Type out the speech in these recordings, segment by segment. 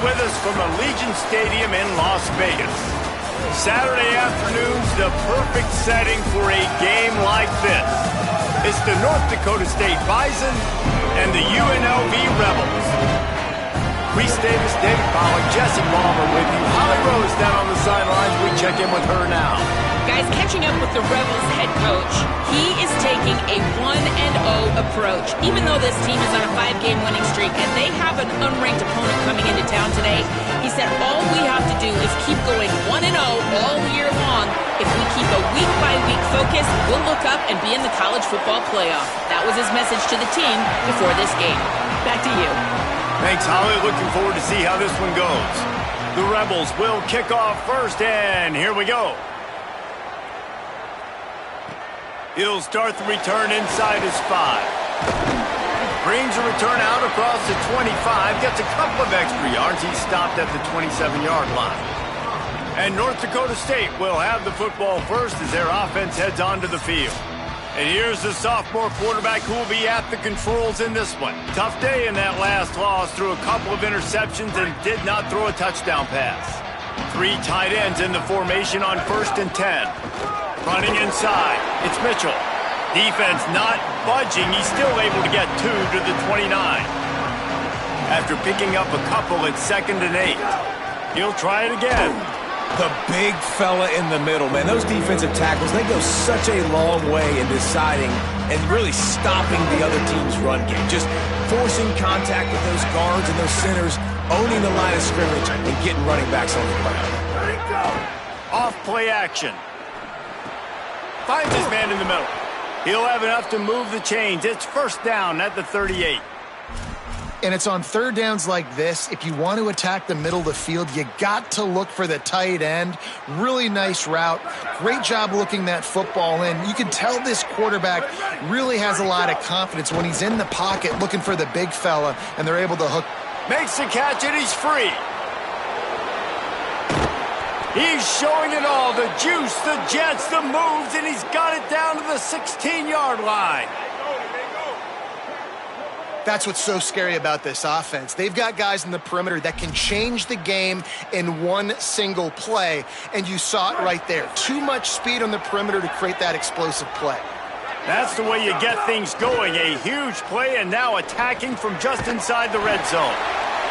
with us from Allegiant Stadium in Las Vegas. Saturday afternoon's the perfect setting for a game like this. It's the North Dakota State Bison and the UNLV Rebels. Reese Davis, David Pollack, Jesse Palmer with you. Holly Rose down on the sidelines. We check in with her now. Guys, catching up with the Rebels head coach, he is taking a 1-0 approach. Even though this team is on a 5-game winning streak and they have an unranked opponent coming into town today, he said all we have to do is keep going 1-0 all year long. If we keep a week-by-week focus, we'll look up and be in the college football playoff. That was his message to the team before this game. Back to you. Thanks, Holly. Looking forward to see how this one goes. The Rebels will kick off first, and here we go. He'll start the return inside his 5. Brings a return out across the 25. Gets a couple of extra yards. He's stopped at the 27-yard line. And North Dakota State will have the football first as their offense heads onto the field. And here's the sophomore quarterback who will be at the controls in this one. Tough day in that last loss. Threw a couple of interceptions and did not throw a touchdown pass. 3 tight ends in the formation on 1st and 10. Running inside, it's Mitchell. Defense not budging. He's still able to get 2 to the 29. After picking up a couple at 2nd and 8. He'll try it again. The big fella in the middle, man. Those defensive tackles, they go such a long way in deciding and really stopping the other team's run game. Just forcing contact with those guards and those centers, owning the line of scrimmage, and getting running backs on the ground. Off play action. Finds his man in the middle. He'll have enough to move the chains. It's first down at the 38. And it's on third downs like this. If you want to attack the middle of the field, you got to look for the tight end. Really nice route. Great job looking that football in. You can tell this quarterback really has a lot of confidence when he's in the pocket looking for the big fella, and they're able to hook. Makes the catch, and he's free. He's showing it all, the juice, the jets, the moves, and he's got it down to the 16-yard line. That's what's so scary about this offense. They've got guys in the perimeter that can change the game in one single play, and you saw it right there. Too much speed on the perimeter to create that explosive play. That's the way you get things going. A huge play, and now attacking from just inside the red zone.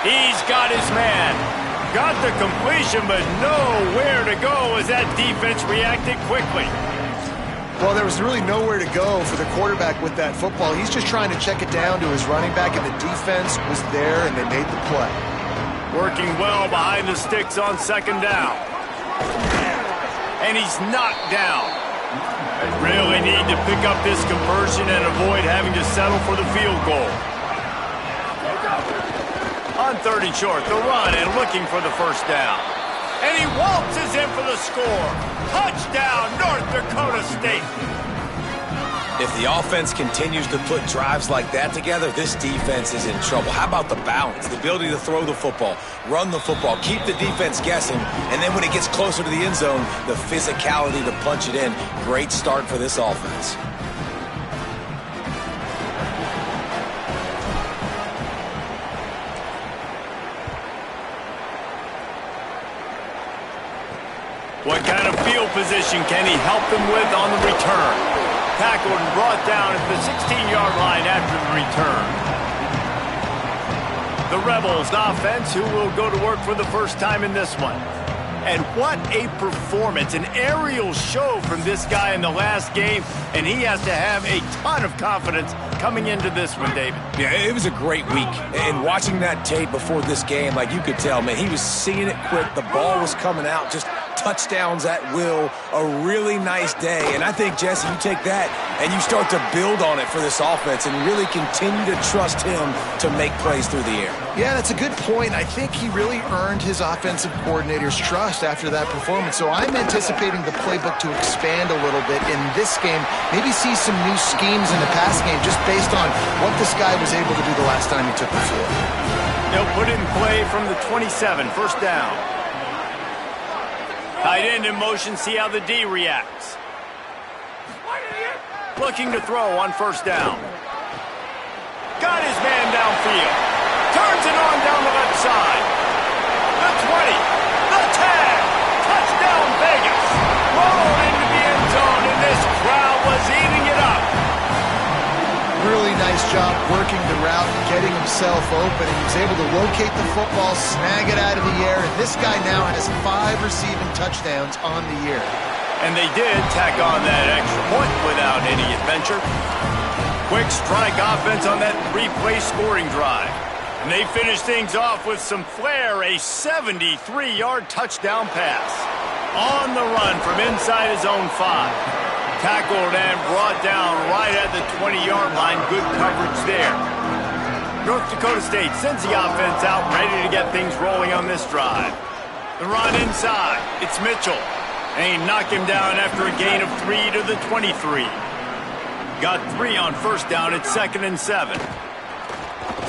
He's got his man. Got the completion, but nowhere to go as that defense reacted quickly. Well, there was really nowhere to go for the quarterback with that football. He's just trying to check it down to his running back, and the defense was there, and they made the play. Working well behind the sticks on 2nd down. And he's knocked down. They really need to pick up this conversion and avoid having to settle for the field goal. On 3rd and short, the run and looking for the first down. And he waltzes in for the score. Touchdown, North Dakota State. If the offense continues to put drives like that together, this defense is in trouble. How about the balance, the ability to throw the football, run the football, keep the defense guessing, and then when it gets closer to the end zone, the physicality to punch it in. Great start for this offense. What kind of field position can he help them with on the return? Tackled and brought down at the 16-yard line after the return. The Rebels offense who will go to work for the first time in this one. And what a performance, an aerial show from this guy in the last game, and he has to have a ton of confidence coming into this one, David. Yeah, it was a great week. And watching that tape before this game, like you could tell, man, he was seeing it quick. The ball was coming out, just touchdowns at will. A really nice day. And I think, Jesse, you take that and you start to build on it for this offense and really continue to trust him to make plays through the air. Yeah, that's a good point. I think he really earned his offensive coordinator's trust after that performance. So I'm anticipating the playbook to expand a little bit in this game. Maybe see some new schemes in the pass game just based on what this guy was able to do the last time he took the field. They'll put it in play from the 27, first down. Tight end in motion, see how the D reacts. Looking to throw on first down. Got his man downfield. Turns it on down the left side. job working the route and getting himself open. And he was able to locate the football, snag it out of the air, and this guy now has 5 receiving touchdowns on the year. And they did tack on that extra point without any adventure. Quick strike offense on that 3-play scoring drive. And they finished things off with some flair, a 73-yard touchdown pass. On the run from inside his own 5. Tackled and brought down right at the 20-yard line. Good coverage there. North Dakota State sends the offense out, ready to get things rolling on this drive. The run inside. It's Mitchell. And he knocked him down after a gain of 3 to the 23. Got 3 on first down at 2nd and 7.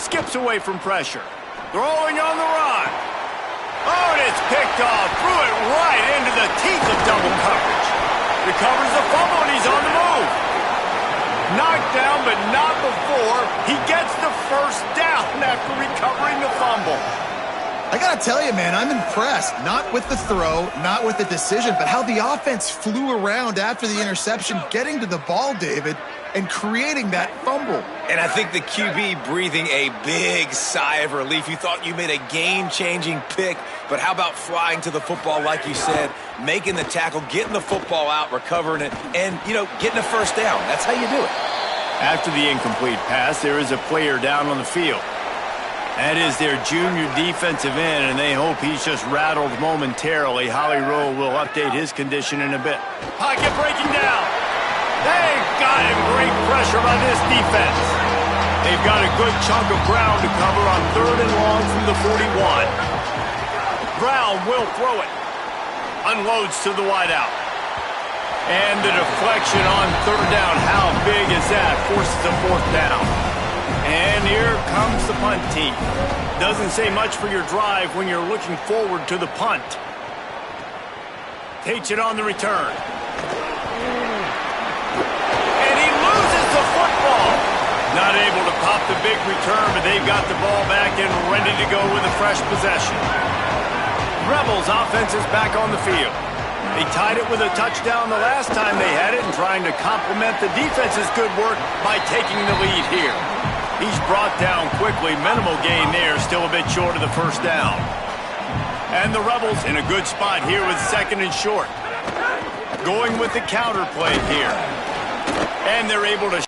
Skips away from pressure. Throwing on the run. Oh, and it's picked off. Threw it right into the teeth of double coverage. Recovers the fumble, and he's on the move. Knocked down, but not before he gets the first down after recovering the fumble. I got to tell you, man, I'm impressed. Not with the throw, not with the decision, but how the offense flew around after the interception, getting to the ball, David, and creating that fumble. And I think the QB breathing a big sigh of relief. You thought you made a game-changing pick, but how about flying to the football, like you said, making the tackle, getting the football out, recovering it, and, getting a first down. That's how you do it. After the incomplete pass, there is a player down on the field. That is their junior defensive end, and they hope he's just rattled momentarily. Holly Rowe will update his condition in a bit. Pocket breaking down. They've got him. Great pressure on this defense. They've got a good chunk of ground to cover on 3rd and long from the 41. Brown will throw it. Unloads to the wideout. And the deflection on 3rd down. How big is that? Forces a 4th down. And here comes the punt team. Doesn't say much for your drive when you're looking forward to the punt. Takes it on the return. And he loses the football. Not able to pop the big return, but they've got the ball back and ready to go with a fresh possession. Rebels offense is back on the field. They tied it with a touchdown the last time they had it and trying to complement the defense's good work by taking the lead here. He's brought down quickly. Minimal gain there. Still a bit short of the first down. And the Rebels in a good spot here with 2nd and short. Going with the counter play here. And they're able to...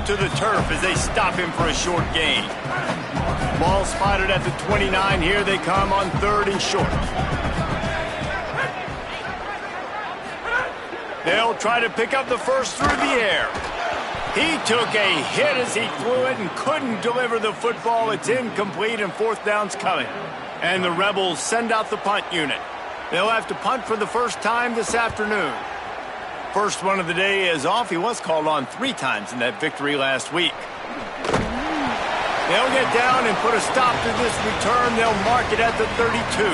to the turf as they stop him for a short gain. Ball spotted at the 29. Here they come on 3rd and short. They'll try to pick up the first through the air. He took a hit as he threw it and couldn't deliver the football. It's incomplete and 4th down's coming. And the Rebels send out the punt unit. They'll have to punt for the first time this afternoon. First one of the day is off. He was called on 3 times in that victory last week. They'll get down and put a stop to this return. They'll mark it at the 32.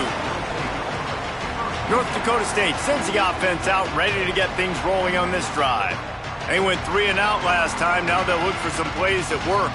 North Dakota State sends the offense out, ready to get things rolling on this drive. They went 3 and out last time. Now they'll look for some plays that work.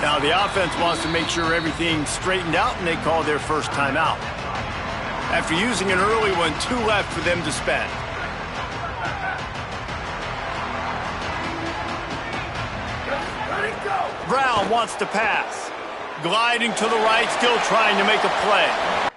Now the offense wants to make sure everything's straightened out, and they call their first timeout. After using an early one, 2 left for them to spend. Brown wants to pass. Gliding to the right, still trying to make a play.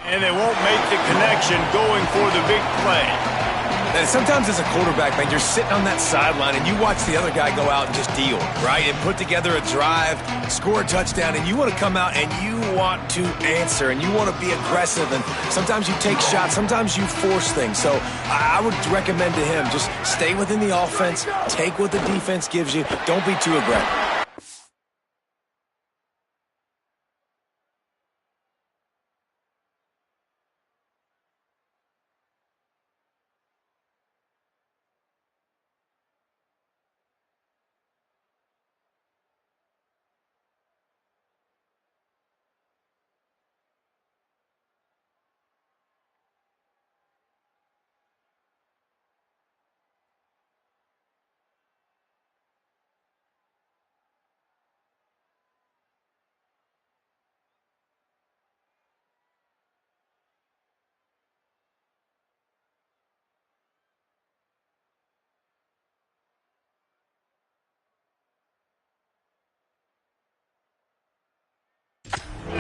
And they won't make the connection going for the big play. And sometimes as a quarterback, man, you're sitting on that sideline and you watch the other guy go out and just deal, right? And put together a drive, score a touchdown, and you want to come out and you want to answer and you want to be aggressive. And sometimes you take shots, sometimes you force things. So I would recommend to him, just stay within the offense, take what the defense gives you. Don't be too aggressive.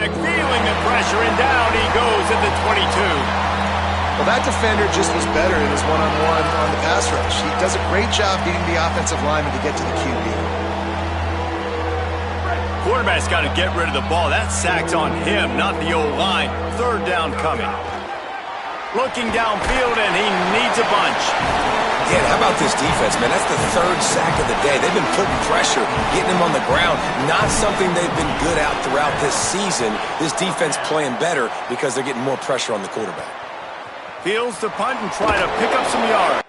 Feeling the pressure, and down he goes at the 22. Well, that defender just was better in his one-on-one on the pass rush. He does a great job beating the offensive lineman to get to the QB. Quarterback's got to get rid of the ball. That sack's on him, not the O-line. 3rd down coming. Looking downfield, and he needs a bunch. Yeah, how about this defense, man? That's the 3rd sack of the day. They've been putting pressure, getting him on the ground. Not something they've been good at throughout this season. This defense playing better because they're getting more pressure on the quarterback. Fields the punt and try to pick up some yards.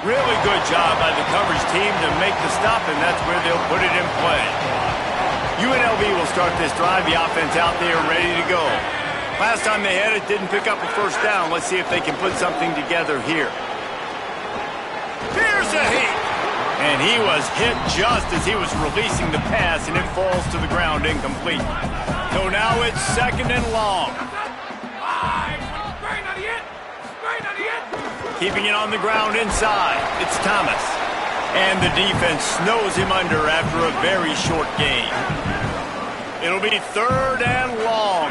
Really good job by the coverage team to make the stop, and that's where they'll put it in play. UNLV will start this drive. The offense out there ready to go. Last time they had it, didn't pick up a first down. Let's see if they can put something together here. Here's a hit. And he was hit just as he was releasing the pass, and it falls to the ground incomplete. So now it's 2nd and long. Keeping it on the ground inside. It's Thomas. And the defense snows him under after a very short gain. It'll be 3rd and long.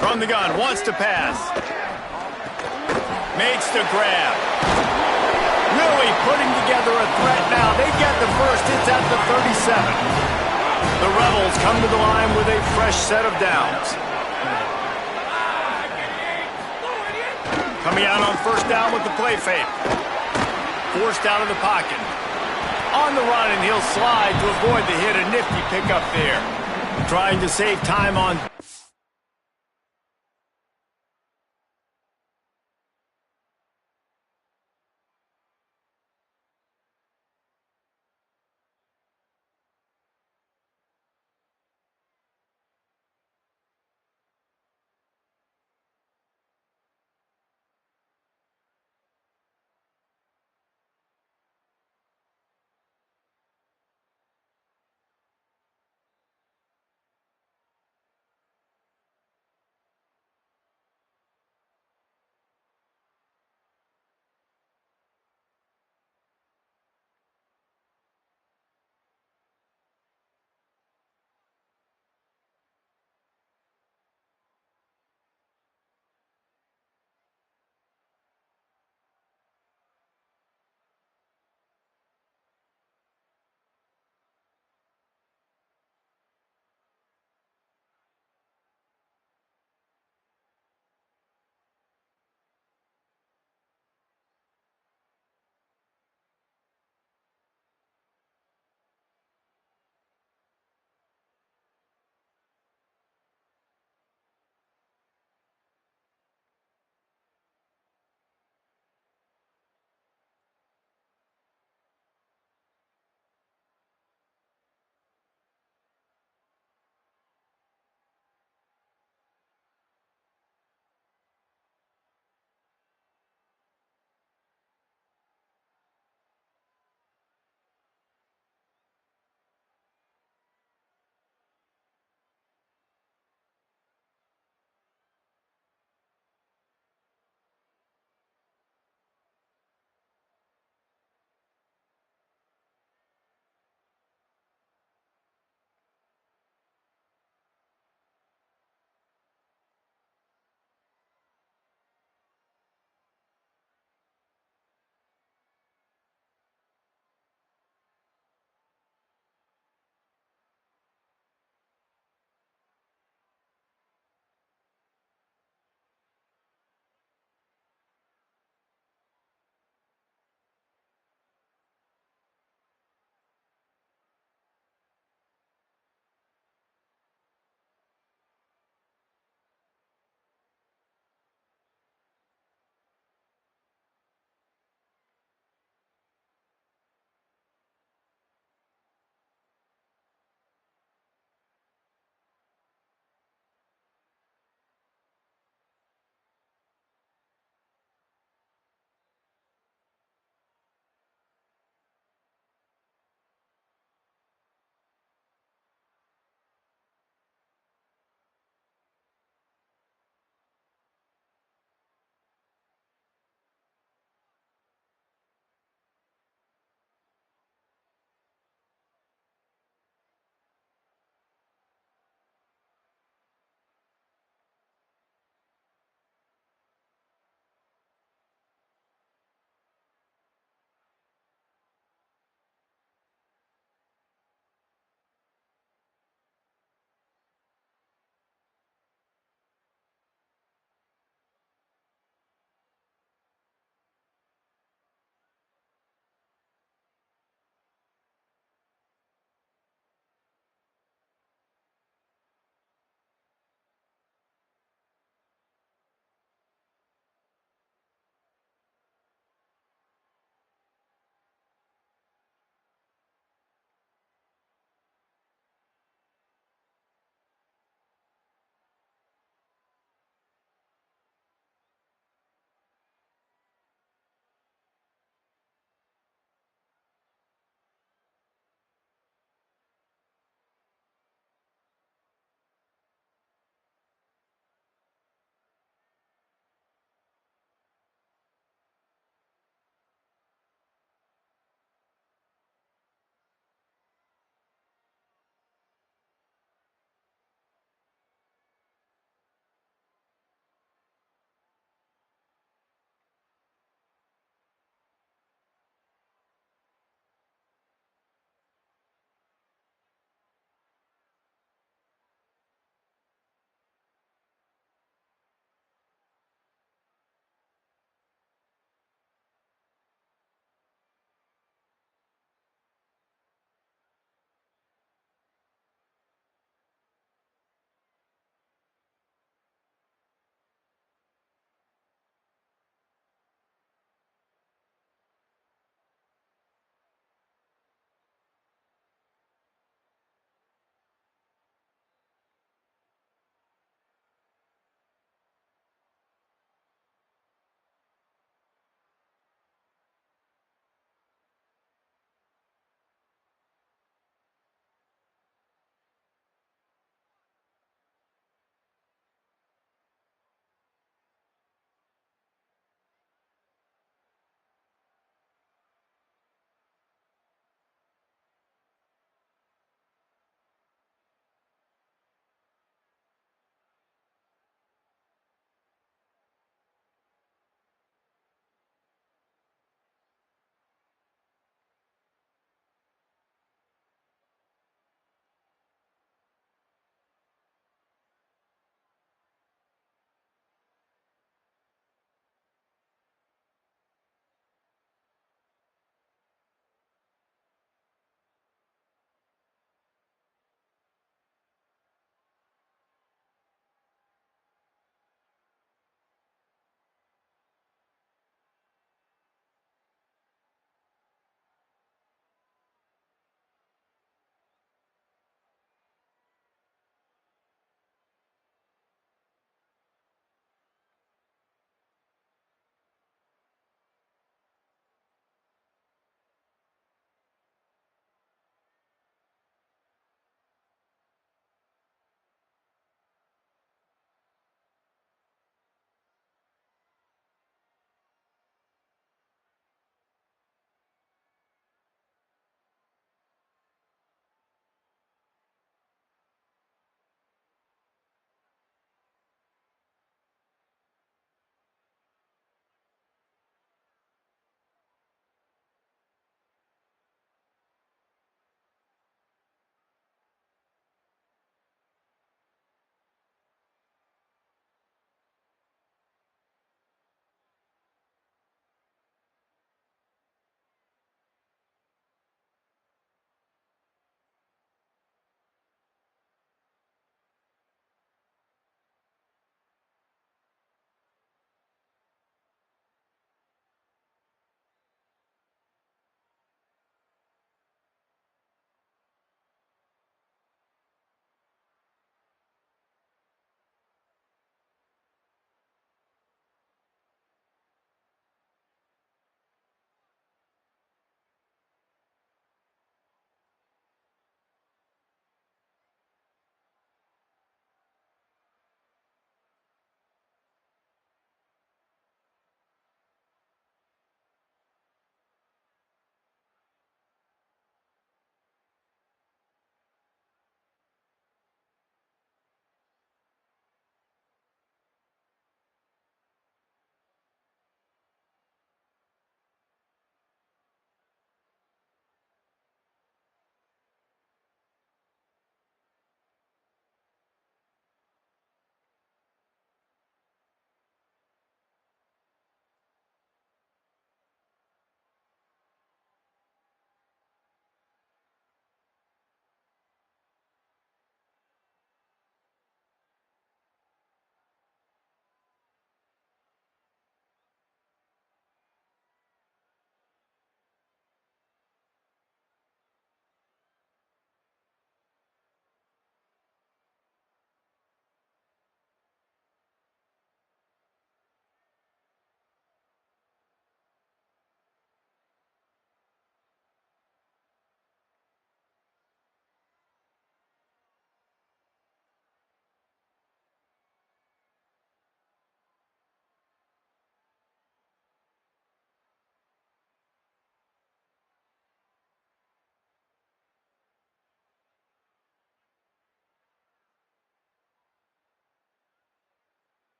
From the gun, wants to pass. Makes the grab. Really putting together a threat now. They get the first. It's at the 37. The Rebels come to the line with a fresh set of downs. Coming out on 1st down with the play fake. Forced out of the pocket. On the run, and he'll slide to avoid the hit. A nifty pickup there. Trying to save time on...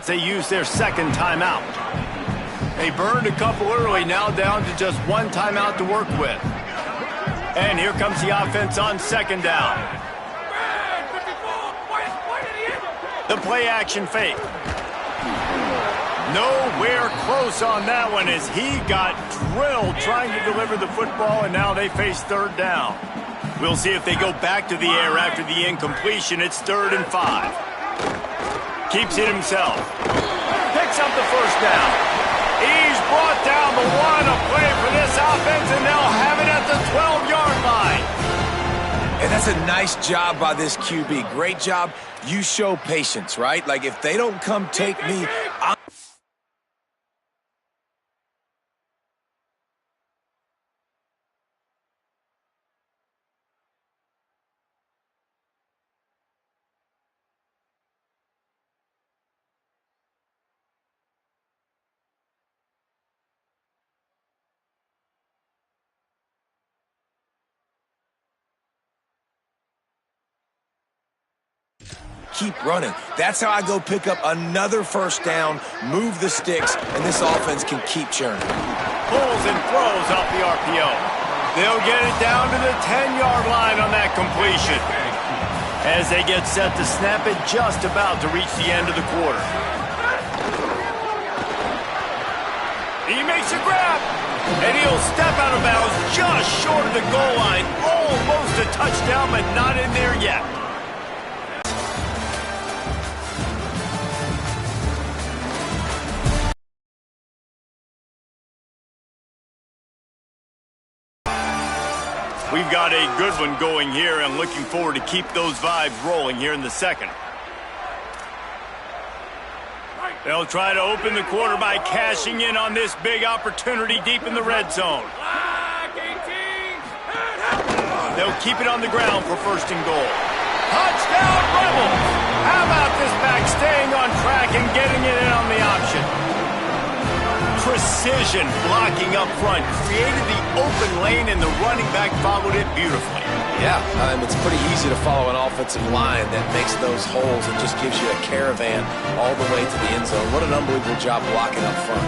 They use their second timeout. They burned a couple early, now down to just one timeout to work with. And here comes the offense on second down. The play action fake. Nowhere close on that one as he got drilled trying to deliver the football, and now they face third down. We'll see if they go back to the air after the incompletion. It's 3rd and 5. Keeps it himself. Picks up the first down. He's brought down the one. A play for this offense, and they'll have it at the 12-yard line. And that's a nice job by this QB. Great job. You show patience, right? Like, if they don't come take me, I'm... keep running. That's how I go pick up another first down, move the sticks, and this offense can keep churning. Pulls and throws off the RPO. They'll get it down to the 10-yard line on that completion as they get set to snap it just about to reach the end of the quarter. He makes a grab, and he'll step out of bounds just short of the goal line. Almost a touchdown, but not in there yet. We've got a good one going here and looking forward to keep those vibes rolling here in the second. They'll try to open the quarter by cashing in on this big opportunity deep in the red zone. They'll keep it on the ground for 1st and goal. Touchdown, Rebels! How about this back staying on track and getting it in on the option? Precision blocking up front, created the open lane, and the running back followed it beautifully. Yeah, it's pretty easy to follow an offensive line that makes those holes and just gives you a caravan all the way to the end zone. What an unbelievable job blocking up front.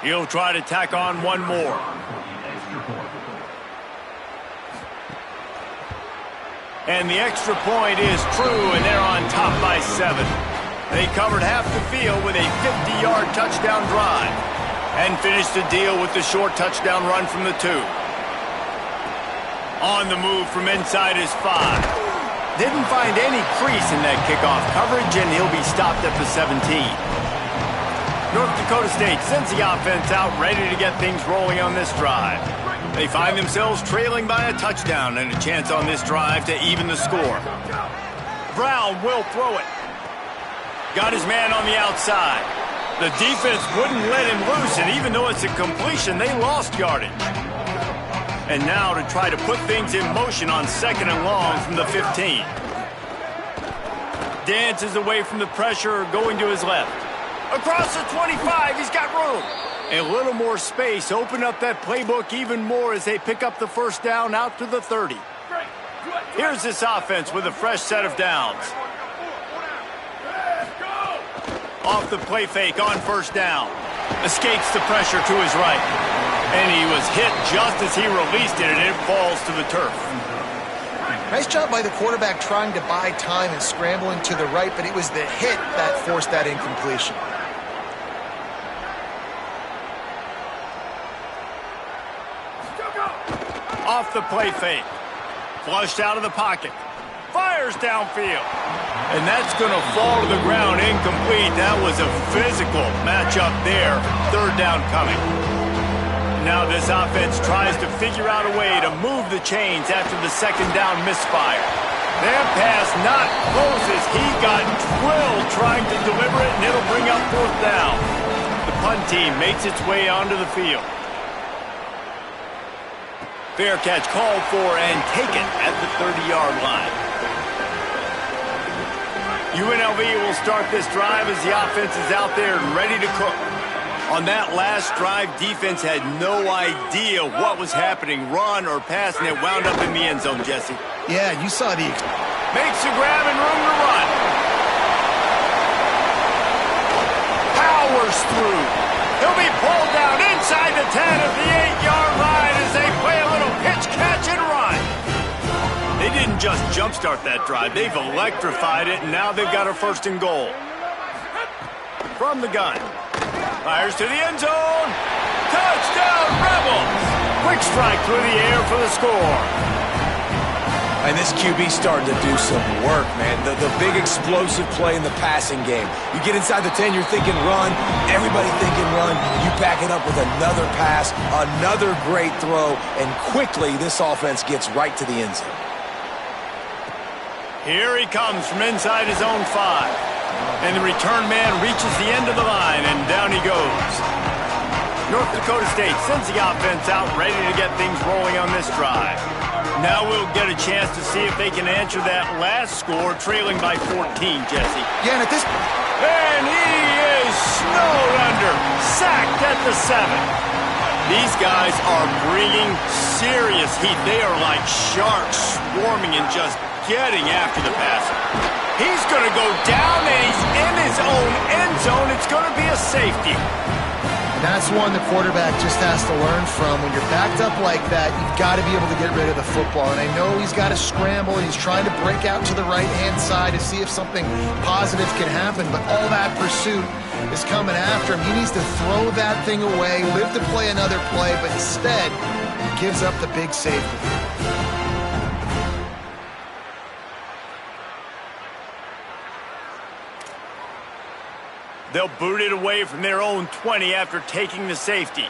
He'll try to tack on one more. And the extra point is true, and they're on top by 7. They covered half the field with a 50-yard touchdown drive and finished the deal with the short touchdown run from the 2. On the move from inside his 5. Didn't find any crease in that kickoff coverage, and he'll be stopped at the 17. North Dakota State sends the offense out ready to get things rolling on this drive. They find themselves trailing by a touchdown and a chance on this drive to even the score. Brown will throw it. Got his man on the outside. The defense wouldn't let him loose, and even though it's a completion, they lost yardage. And now to try to put things in motion on 2nd and long from the 15. Dances away from the pressure, going to his left. Across the 25, he's got room. A little more space, open up that playbook even more as they pick up the first down out to the 30. Here's this offense with a fresh set of downs. Off the play fake on 1st down. Escapes the pressure to his right. And he was hit just as he released it, and it falls to the turf. Nice job by the quarterback trying to buy time and scrambling to the right, but it was the hit that forced that incompletion. Off the play fake. Flushed out of the pocket. Fires downfield. And that's going to fall to the ground incomplete. That was a physical matchup there. 3rd down coming. Now this offense tries to figure out a way to move the chains after the 2nd down misfire. That pass not close as he got drilled trying to deliver it, and it'll bring up 4th down. The punt team makes its way onto the field. Fair catch called for and taken at the 30-yard line. UNLV will start this drive as the offense is out there and ready to cook. On that last drive, defense had no idea what was happening, run or pass, and it wound up in the end zone, Jesse. Yeah, you saw the... Makes a grab and room to run. Powers through. He'll be pulled down inside the 10 at the 8-yard line as they play a little pitch, catch, and run. They didn't just jumpstart that drive. They've electrified it, and now they've got a 1st and goal. From the gun. Fires to the end zone. Touchdown, Rebels. Quick strike through the air for the score. And this QB starting to do some work, man. The big explosive play in the passing game. You get inside the 10, you're thinking run. Everybody thinking run. You back it up with another pass, another great throw, and quickly this offense gets right to the end zone. Here he comes from inside his own 5. And the return man reaches the end of the line, and down he goes. North Dakota State sends the offense out, ready to get things rolling on this drive. Now we'll get a chance to see if they can answer that last score, trailing by 14, Jesse. Yeah, and at this... And he is snowed under, sacked at the 7. These guys are bringing serious heat. They are like sharks swarming and just getting after the passer. He's going to go down, and he's in his own end zone. It's going to be a safety. And that's one the quarterback just has to learn from. When you're backed up like that, you've got to be able to get rid of the football. And I know he's got to scramble, and he's trying to break out to the right-hand side to see if something positive can happen. But all that pursuit is coming after him. He needs to throw that thing away, live to play another play, but instead, he gives up the big safety. They'll boot it away from their own 20 after taking the safety.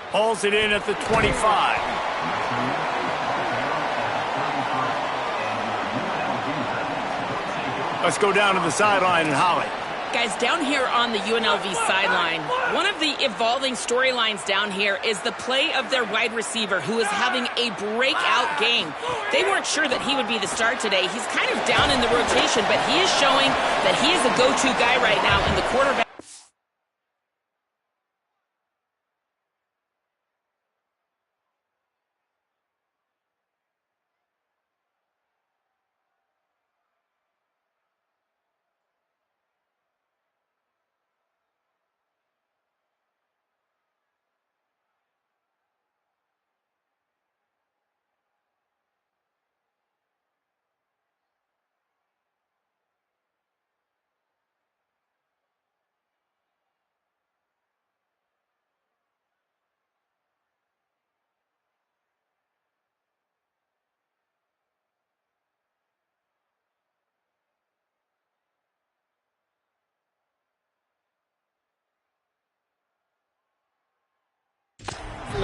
Hauls it in at the 25. Let's go down to the sideline and Holly. Guys, down here on the UNLV sideline, one of the evolving storylines down here is the play of their wide receiver, who is having a breakout game. They weren't sure that he would be the start today. He's kind of down in the rotation, but he is showing that he is a go-to guy right now in the quarterback.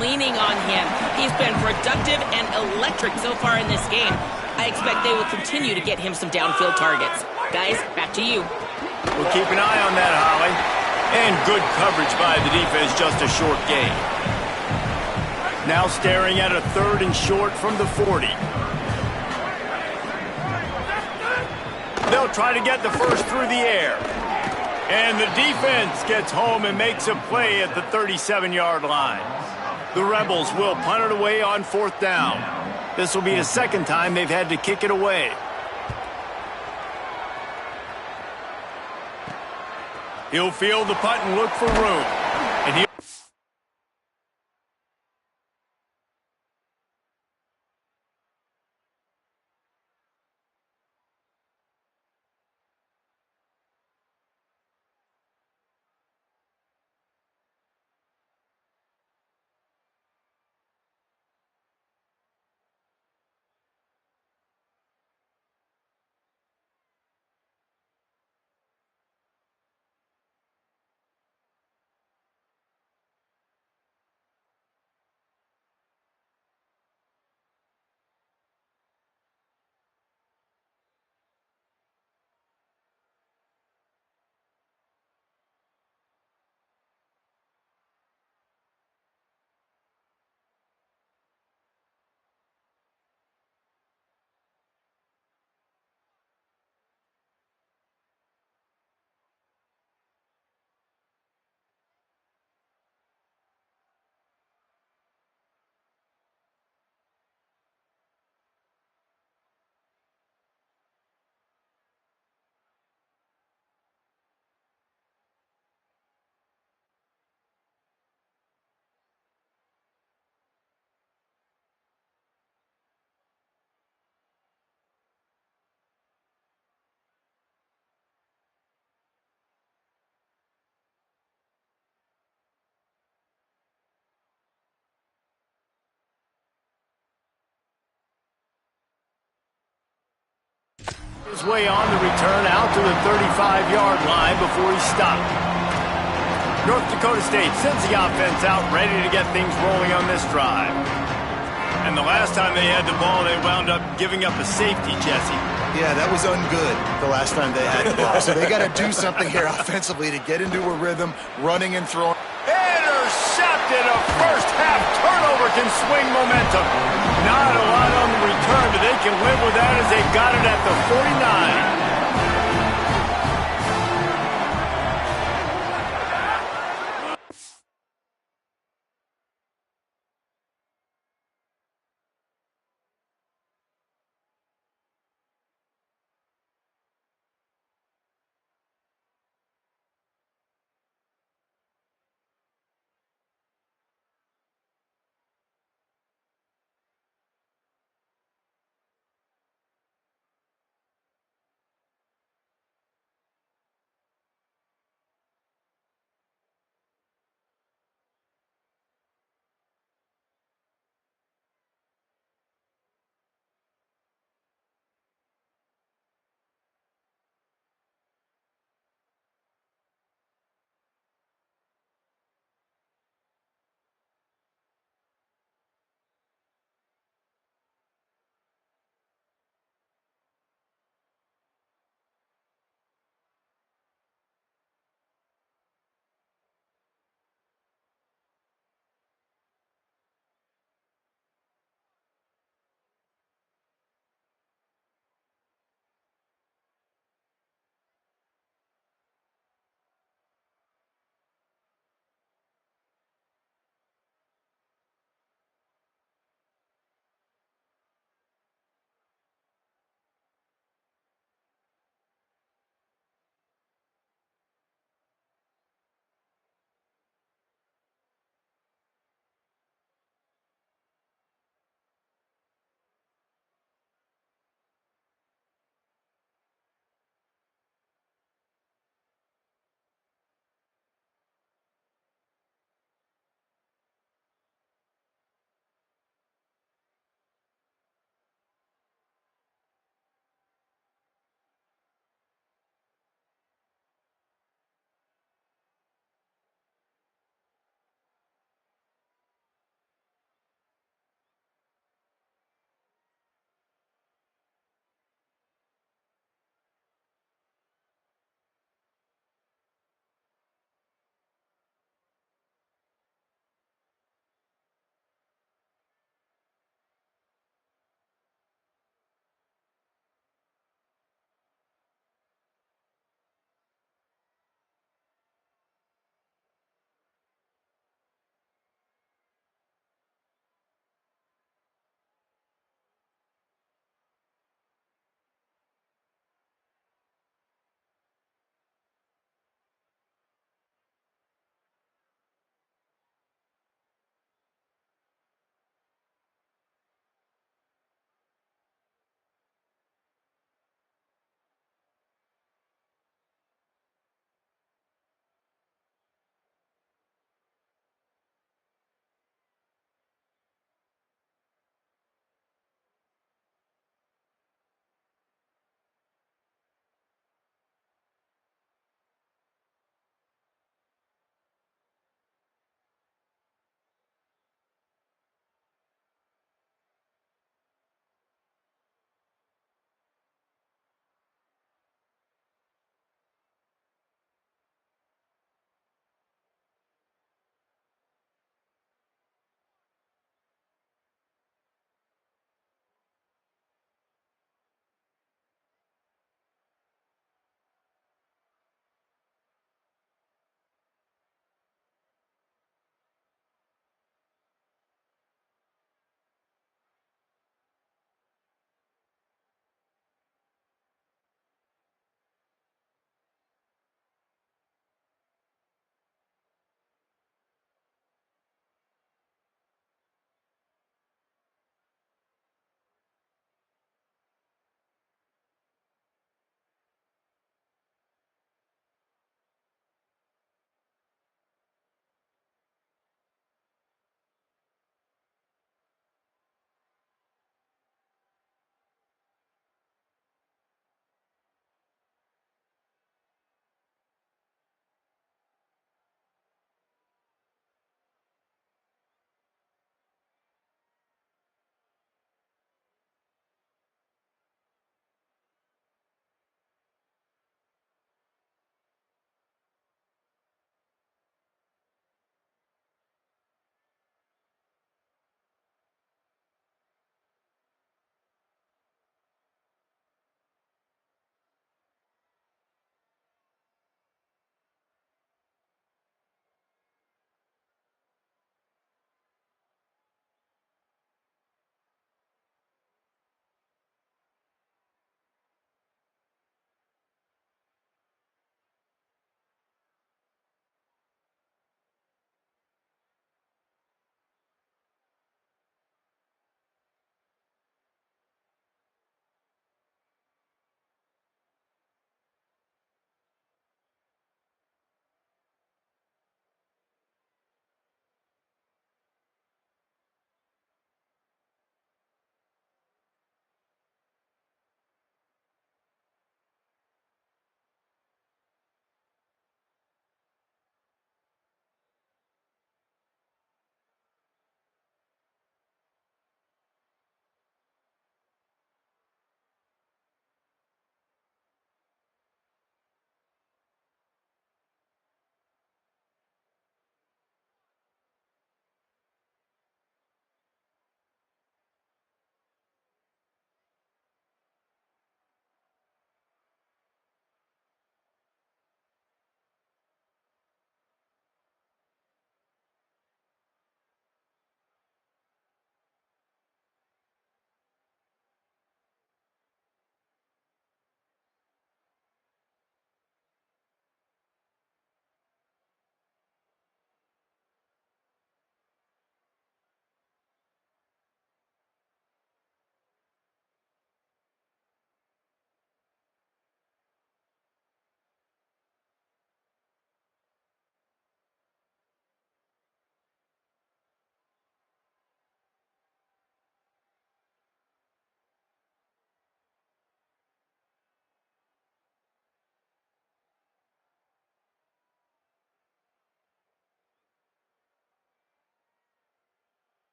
Leaning on him. He's been productive and electric so far in this game. I expect they will continue to get him some downfield targets. Guys, back to you. We'll keep an eye on that, Holly. And good coverage by the defense, just a short gain. Now staring at a 3rd and short from the 40. They'll try to get the first through the air. And the defense gets home and makes a play at the 37-yard line. The Rebels will punt it away on 4th down. This will be the 2nd time they've had to kick it away. He'll field the punt and look for room. And he'll... his way on the return out to the 35-yard line before he stopped. North Dakota State sends the offense out, ready to get things rolling on this drive. And the last time they had the ball, they wound up giving up a safety, Jesse. Yeah, that was ungood the last time they had the ball. So they got to do something here offensively to get into a rhythm, running and throwing. Intercepted. A first-half turnover can swing momentum. Not a lot on the return, but they can live with that as they got it at the 49.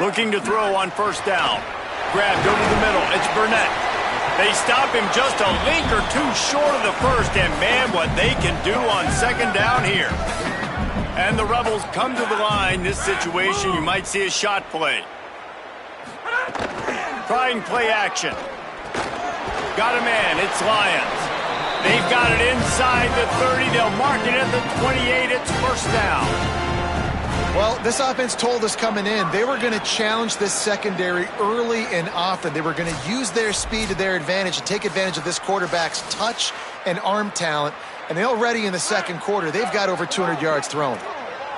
Looking to throw on first down. Grabbed over the middle. It's Burnett. They stop him just a link or two short of the first, and man, what they can do on second down here. And the Rebels come to the line. This situation, you might see a shot play. Trying play action. Got a man. It's Lions. They've got it inside the 30. They'll mark it at the 28. It's first down. Well, this offense told us coming in they were going to challenge this secondary early and often. They were going to use their speed to their advantage and take advantage of this quarterback's touch and arm talent. And already in the second quarter, they've got over 200 yards thrown.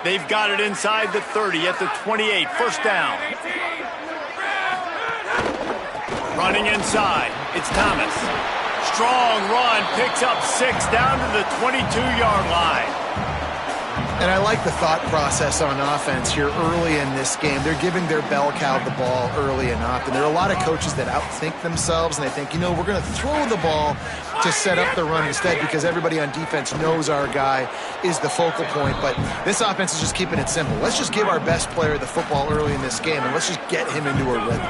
They've got it inside the 30 at the 28. First down. Running inside. It's Thomas. Strong run. Picks up 6 down to the 22-yard line. And I like the thought process on offense here early in this game. They're giving their bell cow the ball early and often. There are a lot of coaches that outthink themselves, and they think, we're going to throw the ball to set up the run instead because everybody on defense knows our guy is the focal point. But this offense is just keeping it simple. Let's just give our best player the football early in this game, and let's just get him into a rhythm.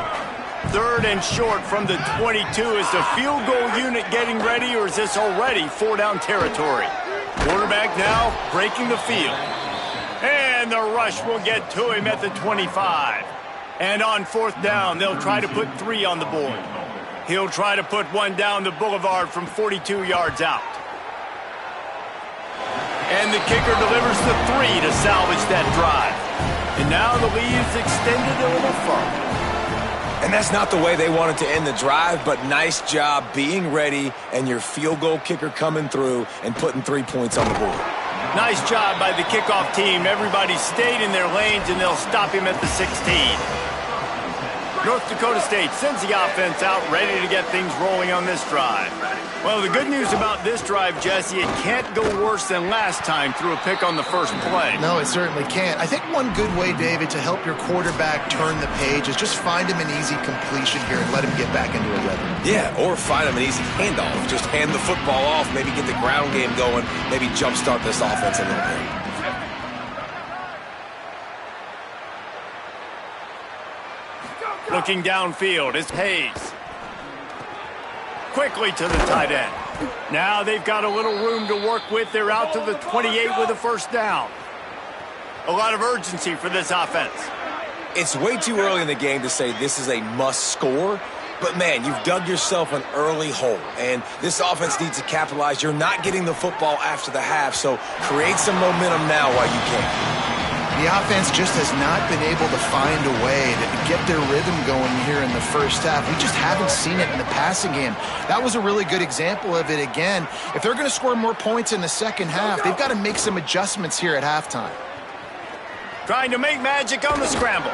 3rd and short from the 22. Is the field goal unit getting ready, or is this already 4-down territory? Quarterback now breaking the field. And the rush will get to him at the 25. And on 4th down, they'll try to put 3 on the board. He'll try to put 1 down the boulevard from 42 yards out. And the kicker delivers the 3 to salvage that drive. And now the lead is extended a little further. And that's not the way they wanted to end the drive, but nice job being ready and your field goal kicker coming through and putting 3 points on the board. Nice job by the kickoff team. Everybody stayed in their lanes, and they'll stop him at the 16. North Dakota State sends the offense out, ready to get things rolling on this drive. Well, the good news about this drive, Jesse, it can't go worse than last time through a pick on the first play. No, it certainly can't. I think one good way, David, to help your quarterback turn the page is just find him an easy completion here and let him get back into a rhythm. Yeah, or find him an easy handoff. Just hand the football off, maybe get the ground game going, maybe jumpstart this offense a little bit. Looking downfield is Hayes. Quickly to the tight end. Now they've got a little room to work with. They're out to the 28 with a first down. A lot of urgency for this offense. It's way too early in the game to say this is a must score, but man, you've dug yourself an early hole, and this offense needs to capitalize. You're not getting the football after the half, so create some momentum now while you can. The offense just has not been able to find a way to get their rhythm going here in the first half. We just haven't seen it in the passing game. That was a really good example of it again. If they're going to score more points in the second half, they've got to make some adjustments here at halftime. Trying to make magic on the scramble.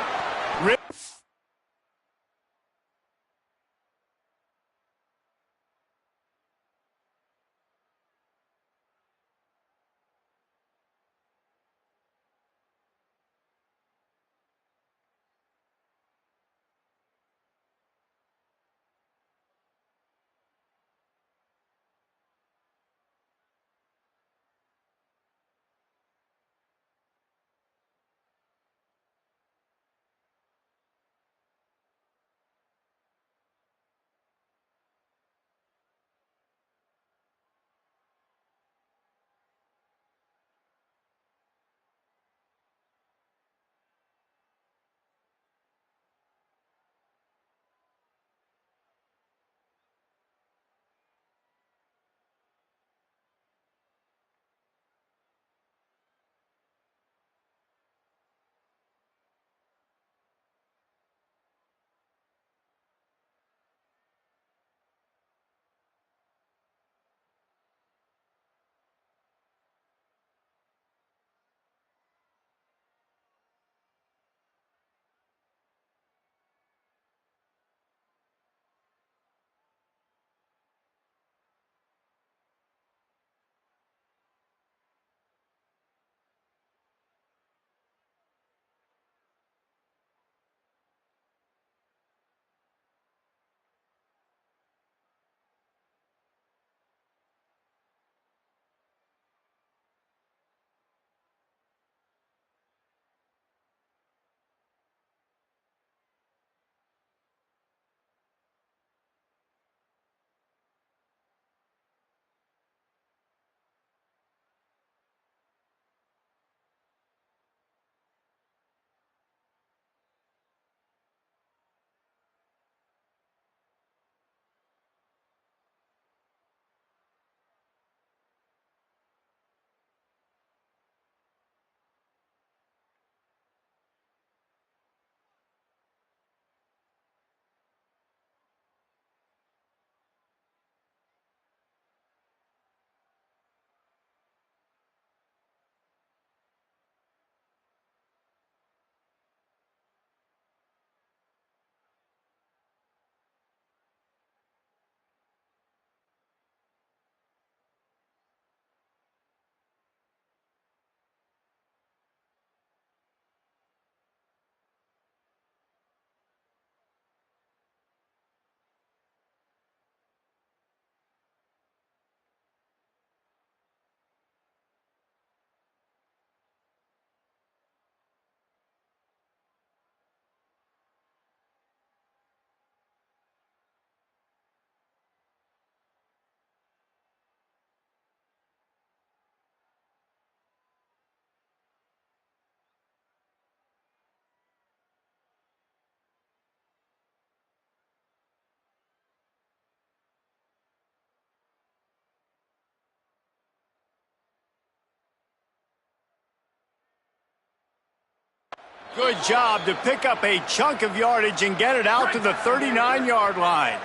Good job to pick up a chunk of yardage and get it out to the 39-yard line.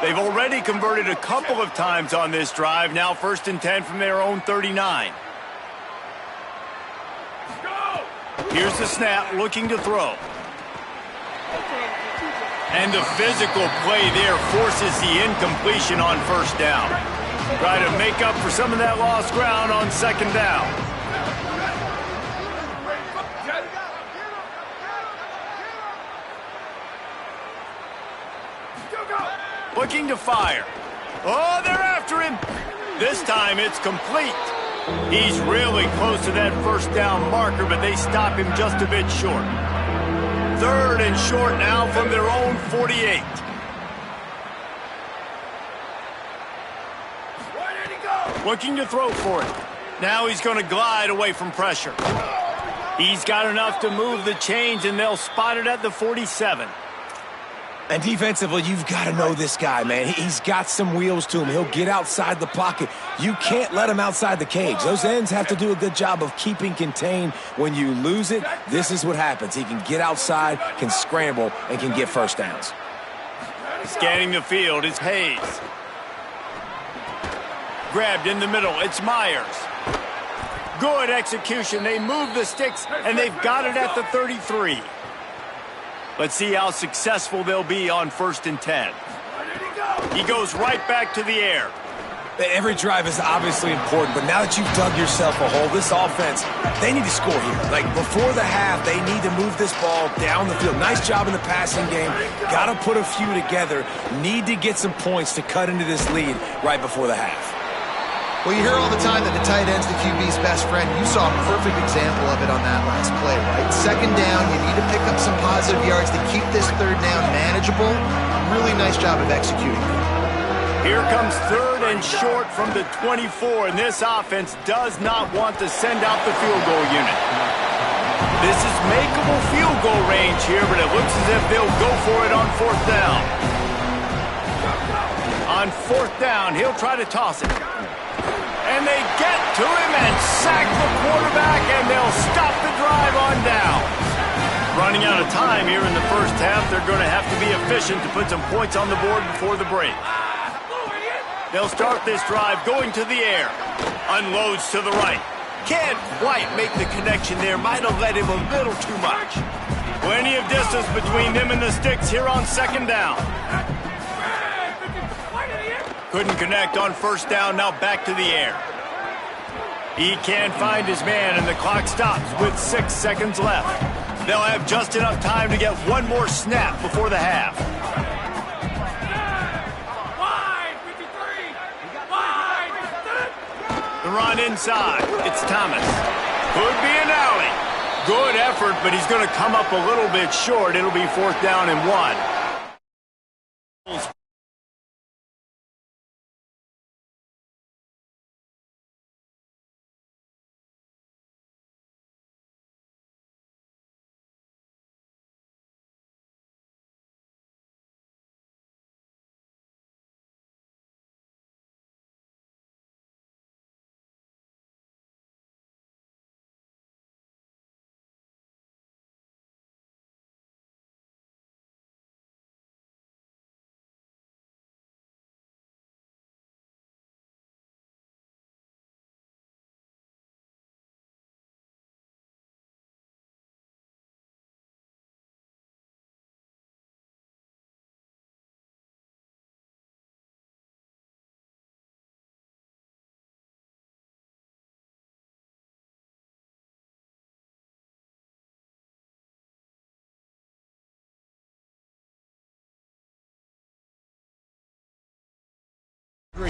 They've already converted a couple of times on this drive. Now 1st and 10 from their own 39. Here's the snap, looking to throw. And the physical play there forces the incompletion on 1st down. Try to make up for some of that lost ground on 2nd down. Looking to fire. Oh, they're after him. This time it's complete. He's really close to that 1st down marker, but they stop him just a bit short. 3rd and short now from their own 48. Looking to throw for it. Now he's going to glide away from pressure. He's got enough to move the chains, and they'll spot it at the 47. And defensively, you've got to know this guy, man. He's got some wheels to him. He'll get outside the pocket. You can't let him outside the cage. Those ends have to do a good job of keeping contained. When you lose it, this is what happens. He can get outside, can scramble, and can get 1st downs. Scanning the field is Hayes. Grabbed in the middle, it's Myers. Good execution. They move the sticks, and they've got it at the 33. Let's see how successful they'll be on 1st and 10. He goes right back to the air. Every drive is obviously important, but now that you've dug yourself a hole, this offense, they need to score here. Like, before the half, they need to move this ball down the field. Nice job in the passing game. Got to put a few together. Need to get some points to cut into this lead right before the half. Well, you hear all the time that the tight end's the QB's best friend. You saw a perfect example of it on that last play, right? 2nd down, you need to pick up some positive yards to keep this 3rd down manageable. Really nice job of executing. Here comes 3rd and short from the 24, and this offense does not want to send out the field goal unit. This is makeable field goal range here, but it looks as if they'll go for it on 4th down. On 4th down, he'll try to toss it. And they get to him and sack the quarterback, and they'll stop the drive on down. Running out of time here in the 1st half, they're going to have to be efficient to put some points on the board before the break. They'll start this drive going to the air. Unloads to the right. Can't quite make the connection there. Might have led him a little too much. Plenty of distance between them and the sticks here on 2nd down. Couldn't connect on 1st down, now back to the air. He can't find his man, and the clock stops with 6 seconds left. They'll have just enough time to get one more snap before the half. The run inside. It's Thomas. Could be an alley. Good effort, but he's going to come up a little bit short. It'll be 4th down and 1.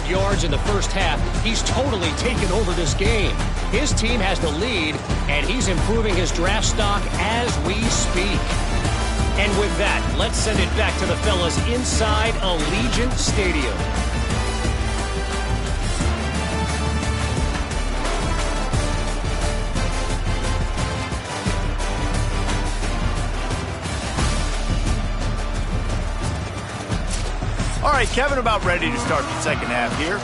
Yards in the 1st half. He's totally taken over this game. His team has the lead, and he's improving his draft stock as we speak. And with that, let's send it back to the fellas inside Allegiant Stadium. All right, Kevin, about ready to start the 2nd half here.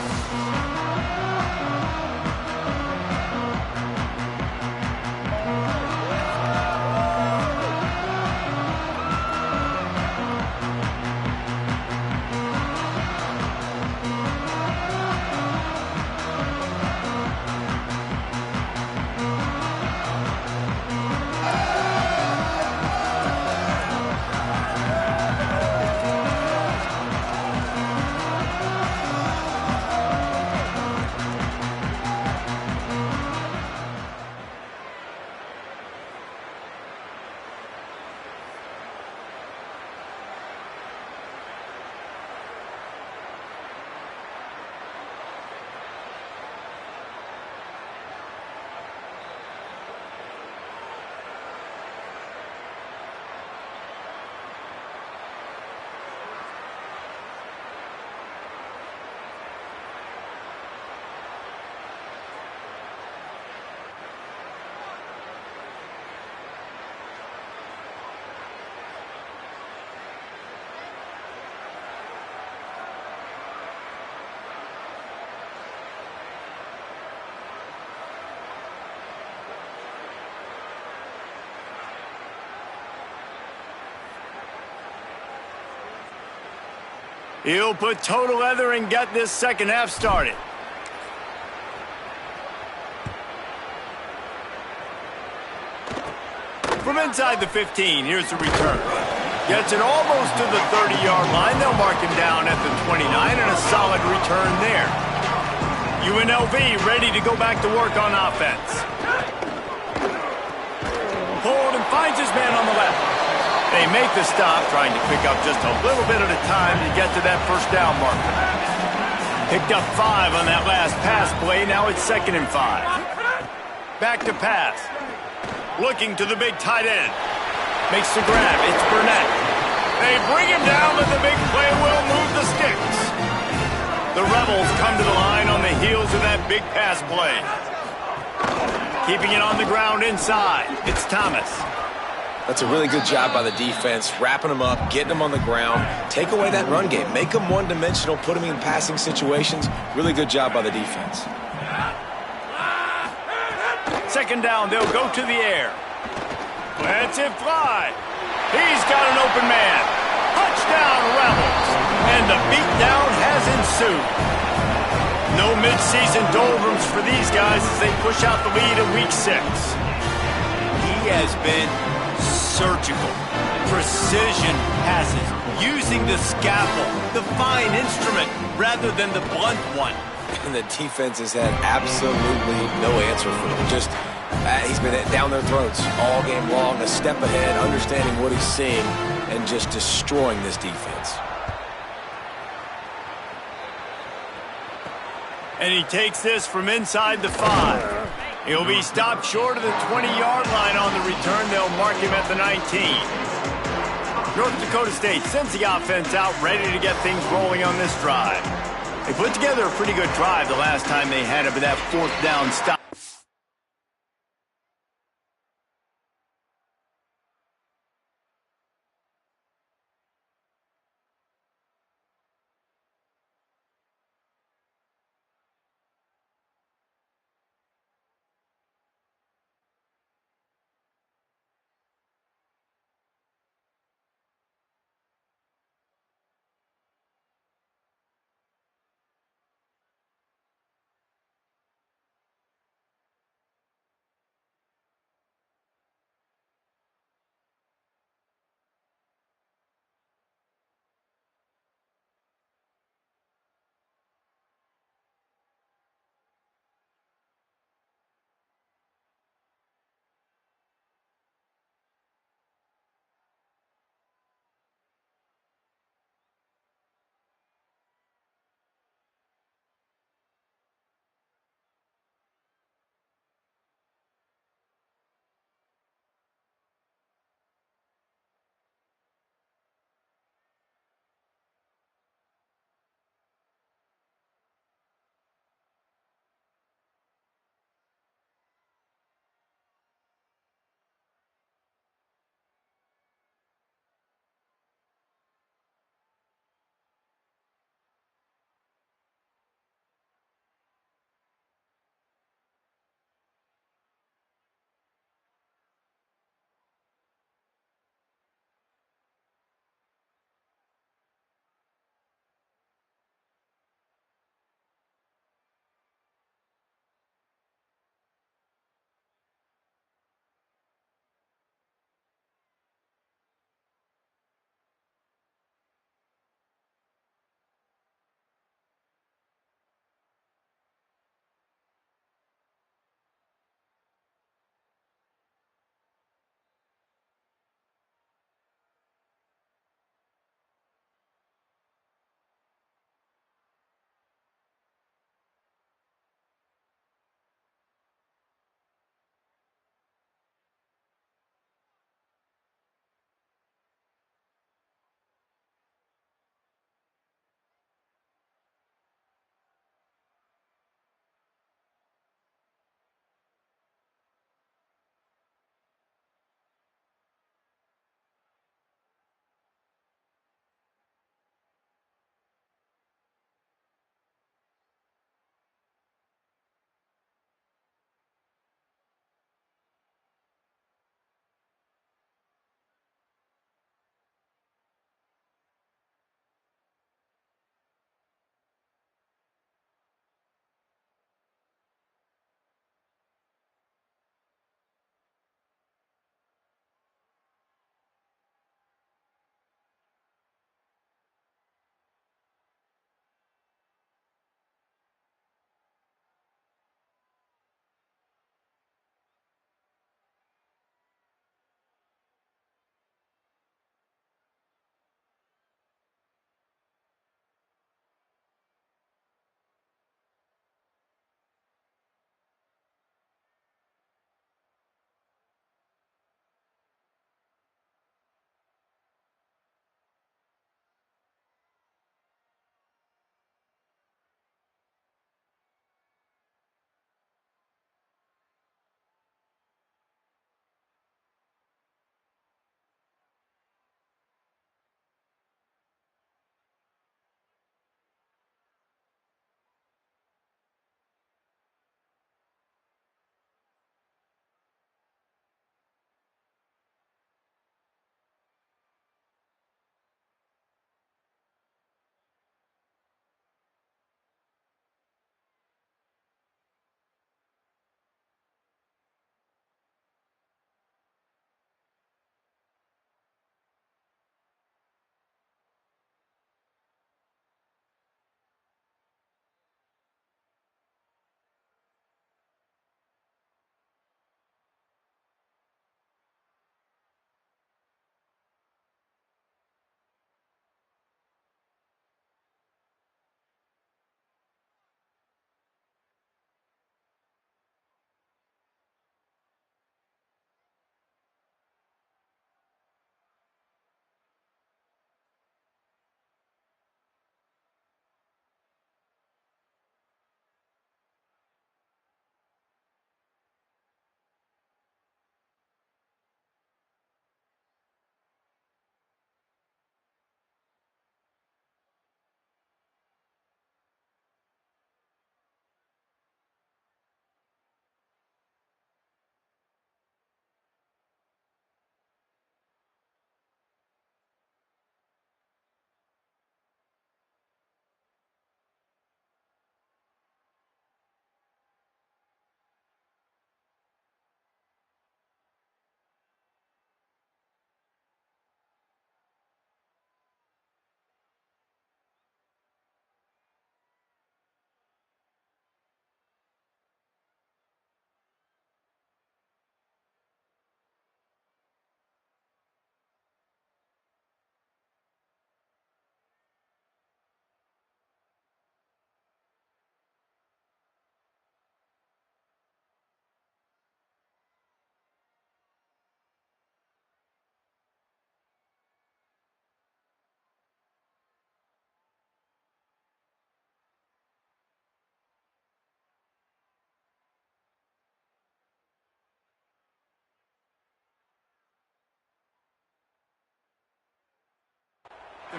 He'll put total leather and get this second half started. From inside the 15, here's the return. Gets it almost to the 30-yard line. They'll mark him down at the 29, and a solid return there. UNLV ready to go back to work on offense. Hold and finds his man on the left. They make the stop, trying to pick up just a little bit at a time to get to that first down marker. Picked up 5 on that last pass play. Now it's 2nd and 5. Back to pass. Looking to the big tight end. Makes the grab. It's Burnett. They bring him down, but the big play will move the sticks. The Rebels come to the line on the heels of that big pass play. Keeping it on the ground inside. It's Thomas. That's a really good job by the defense, wrapping them up, getting them on the ground, take away that run game, make them one-dimensional, put them in passing situations. Really good job by the defense. 2nd down, they'll go to the air. Lets it fly. He's got an open man. Touchdown, Rebels. And the beatdown has ensued. No midseason doldrums for these guys as they push out the lead in Week 6. He has been surgical. Precision passes. Using the scalpel, the fine instrument, rather than the blunt one. And the defense has had absolutely no answer for him. Just, he's been down their throats all game long, a step ahead, understanding what he's seeing, and just destroying this defense. And he takes this from inside the 5. He'll be stopped short of the 20-yard line on the return. They'll mark him at the 19. North Dakota State sends the offense out, ready to get things rolling on this drive. They put together a pretty good drive the last time they had it with that 4th down stop.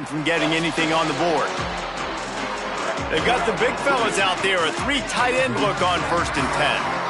from getting anything on the board. They've got the big fellas out there, a 3 tight end look on 1st and 10.